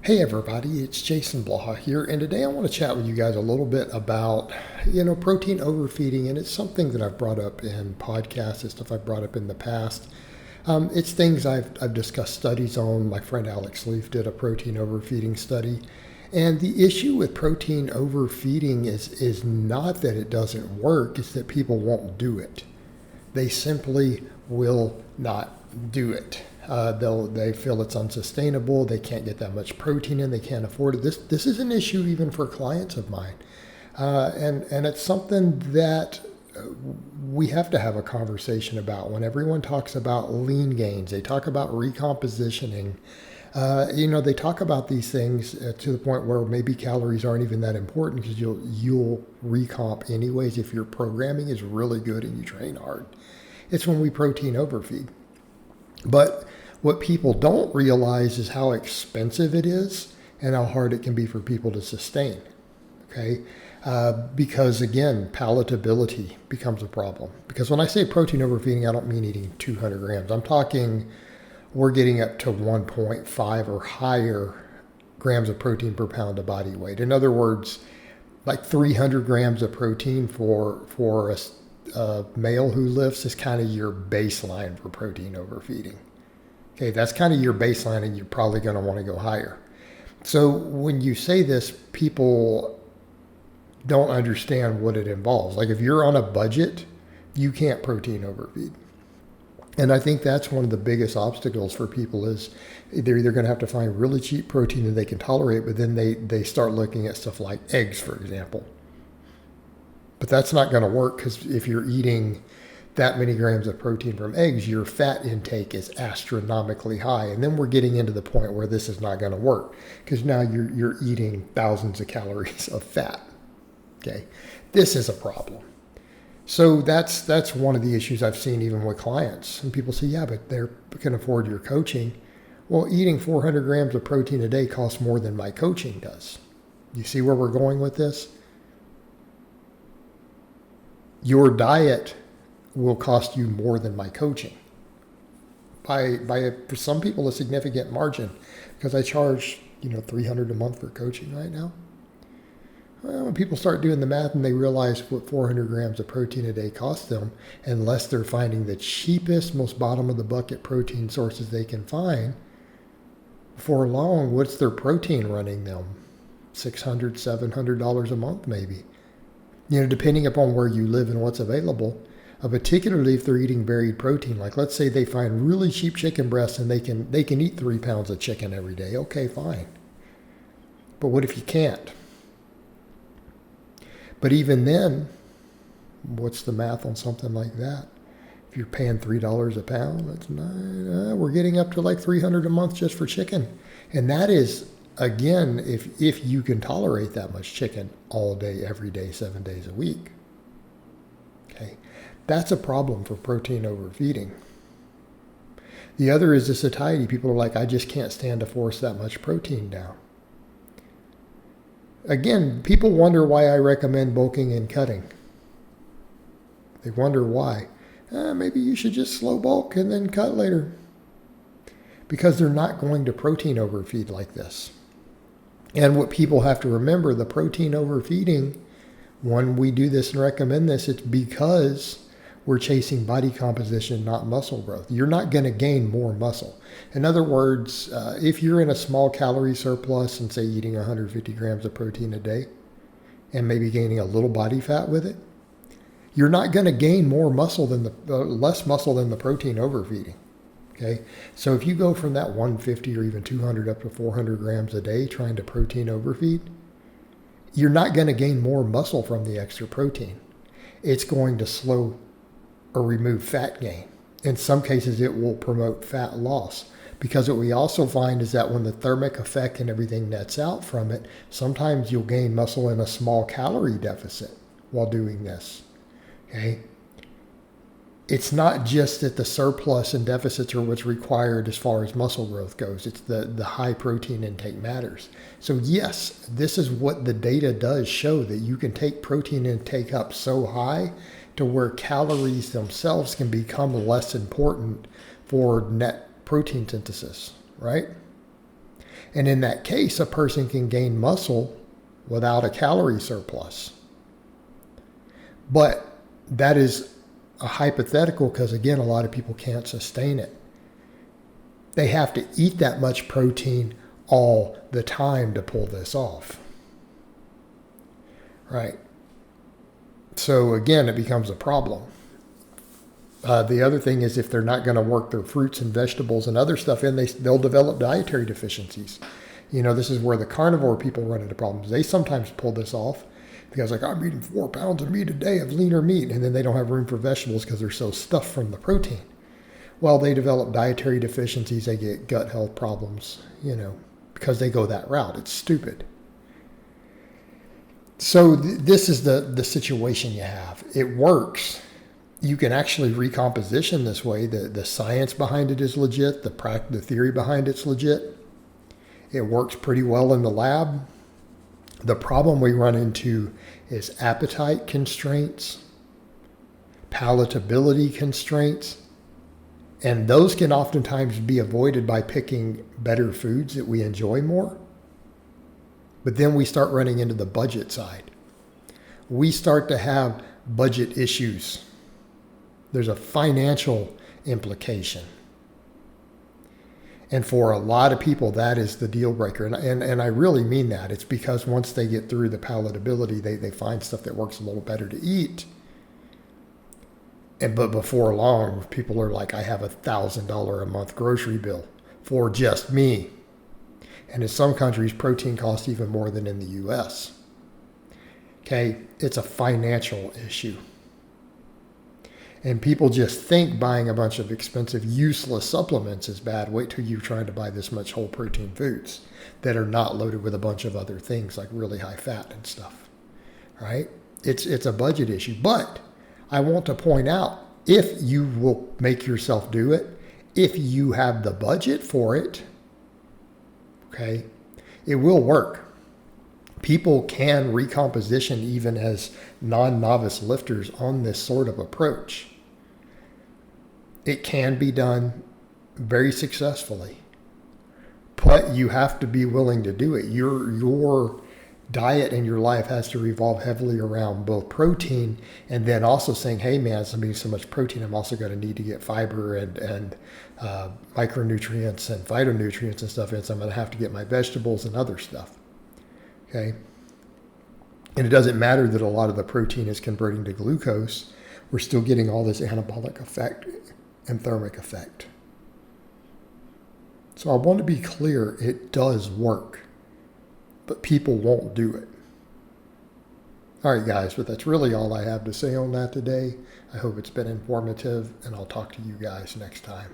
Hey everybody, it's Jason Blaha here, and today I want to chat with you guys a little bit about, protein overfeeding, and it's something that I've brought up in podcasts, it's stuff I've brought up in the past. It's things I've discussed studies on. My friend Alex Leaf did a protein overfeeding study, and the issue with protein overfeeding is not that it doesn't work, it's that people won't do it. They simply will not do it. They feel it's unsustainable. They can't get that much protein in. They can't afford it. This is an issue even for clients of mine, and it's something that we have to have a conversation about. When everyone talks about lean gains, they talk about recompositioning. They talk about these things to the point where maybe calories aren't even that important because you'll recomp anyways if your programming is really good and you train hard. It's when we protein overfeed. But what people don't realize is how expensive it is and how hard it can be for people to sustain. Okay? Because again, palatability becomes a problem. Because when I say protein overfeeding, I don't mean eating 200 grams. I'm talking we're getting up to 1.5 or higher grams of protein per pound of body weight. In other words, like 300 grams of protein for a male who lifts is kind of your baseline for protein overfeeding. Okay, that's kind of your baseline, and you're probably going to want to go higher. So when you say this, people don't understand what it involves. Like if you're on a budget, you can't protein overfeed. And I think that's one of the biggest obstacles for people is they're either going to have to find really cheap protein that they can tolerate, but then they start looking at stuff like eggs, for example. But that's not going to work because if you're eating that many grams of protein from eggs, your fat intake is astronomically high. And then we're getting into the point where this is not going to work because now you're eating thousands of calories of fat. Okay, this is a problem. So that's one of the issues I've seen even with clients. And people say, yeah, but they can afford your coaching. Well, eating 400 grams of protein a day costs more than my coaching does. You see where we're going with this? Your diet will cost you more than my coaching by for some people a significant margin, because I charge $300 a month for coaching right now. Well, when people start doing the math and they realize what 400 grams of protein a day costs them, unless they're finding the cheapest, most bottom of the bucket protein sources they can find, for long, what's their protein running them? $600, $700 a month maybe. Depending upon where you live and what's available, particularly if they're eating buried protein. Like let's say they find really cheap chicken breasts and they can eat 3 pounds of chicken every day. Okay, fine. But what if you can't? But even then, what's the math on something like that? If you're paying $3 a pound, that's not, we're getting up to like $300 a month just for chicken. And that is, again, if you can tolerate that much chicken all day, every day, 7 days a week. Okay, that's a problem for protein overfeeding. The other is the satiety. People are like, I just can't stand to force that much protein down. Again, people wonder why I recommend bulking and cutting. They wonder why. Maybe you should just slow bulk and then cut later. Because they're not going to protein overfeed like this. And what people have to remember, the protein overfeeding, when we do this and recommend this, it's because we're chasing body composition, not muscle growth. You're not going to gain more muscle. In other words, if you're in a small calorie surplus and say eating 150 grams of protein a day and maybe gaining a little body fat with it, you're not going to gain more muscle than less muscle than the protein overfeeding. Okay, so if you go from that 150 or even 200 up to 400 grams a day trying to protein overfeed, you're not going to gain more muscle from the extra protein. It's going to slow or remove fat gain. In some cases, it will promote fat loss, because what we also find is that when the thermic effect and everything nets out from it, sometimes you'll gain muscle in a small calorie deficit while doing this. Okay. It's not just that the surplus and deficits are what's required as far as muscle growth goes. It's the high protein intake matters. So yes, this is what the data does show, that you can take protein intake up so high to where calories themselves can become less important for net protein synthesis, right? And in that case, a person can gain muscle without a calorie surplus. But that is a hypothetical because, again, a lot of people can't sustain it. They have to eat that much protein all the time to pull this off. Right? So again, it becomes a problem. The other thing is if they're not going to work their fruits and vegetables and other stuff in, they'll develop dietary deficiencies. This is where the carnivore people run into problems. They sometimes pull this off because like, I'm eating 4 pounds of meat a day of leaner meat, and then they don't have room for vegetables because they're so stuffed from the protein. Well, they develop dietary deficiencies. They get gut health problems, because they go that route. It's stupid. So this is the situation you have. It works. You can actually recomposition this way. The science behind it is legit. The theory behind it's legit. It works pretty well in the lab. The problem we run into is appetite constraints, palatability constraints, and those can oftentimes be avoided by picking better foods that we enjoy more. But then we start running into the budget side. We start to have budget issues. There's a financial implication. And for a lot of people, that is the deal breaker. And I really mean that. It's because once they get through the palatability, they find stuff that works a little better to eat. But before long, people are like, I have $1,000 a month grocery bill for just me. And in some countries, protein costs even more than in the U.S. Okay, it's a financial issue. And people just think buying a bunch of expensive, useless supplements is bad. Wait till you're trying to buy this much whole protein foods that are not loaded with a bunch of other things like really high fat and stuff. Right? It's a budget issue. But I want to point out, if you will make yourself do it, if you have the budget for it, okay, it will work. People can recomposition even as non-novice lifters on this sort of approach. It can be done very successfully, but you have to be willing to do it. Your diet and your life has to revolve heavily around both protein and then also saying, hey man, I'm eating so much protein, I'm also going to need to get fiber and micronutrients and phytonutrients and stuff in, so I'm going to have to get my vegetables and other stuff. Okay. And it doesn't matter that a lot of the protein is converting to glucose. We're still getting all this anabolic effect and thermic effect. So I want to be clear, it does work, but people won't do it. All right, guys, but that's really all I have to say on that today. I hope it's been informative, and I'll talk to you guys next time.